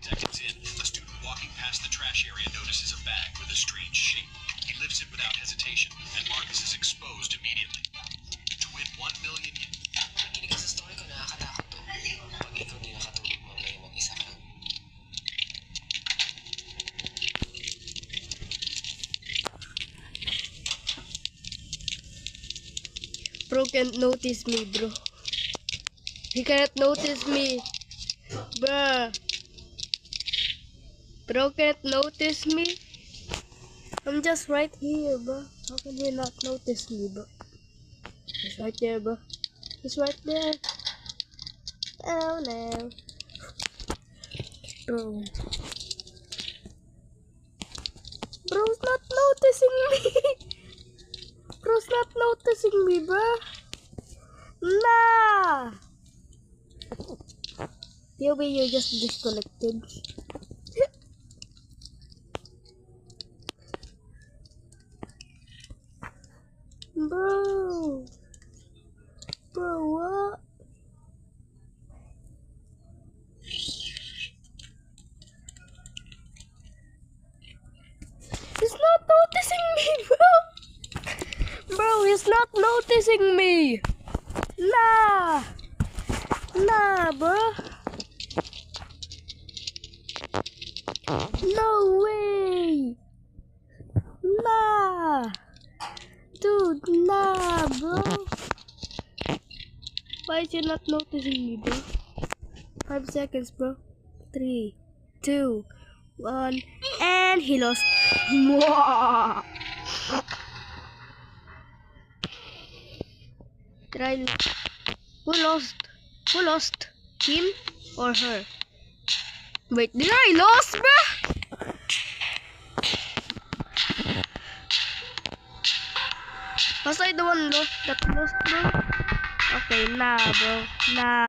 Seconds in, a student walking past the trash area notices a bag with a strange shape. He lifts it without hesitation, and Marcus is exposed immediately. To win 1 million yen. Nakinig ka sa story ko, nakakatakot to. Pag ikaw di nakatulog mamaya mag-isa ka. Bro can't notice me, bro. He cannot notice me. Bruh. Bro can't notice me. I'm just right here, bro. How can he not notice me, bro? He's right there, bro. He's right there. Oh no. Bro. Bro's not noticing me. Bro's not noticing me, bro. Nah. Maybe you're just disconnected. Bro. Bro, what? He's not noticing me, bro. Bro, he's not noticing me. Nah. Nah, bro. No way. Nah. Dude, nah, bro. Why is he not noticing me, bro? 5 seconds, bro. 3, 2, 1, and he lost. Mwah! Try. Who lost? Who lost? Him or her? Wait, did I lose, bro? Was I the one that lost, bro? Okay, nah, bro. Nah.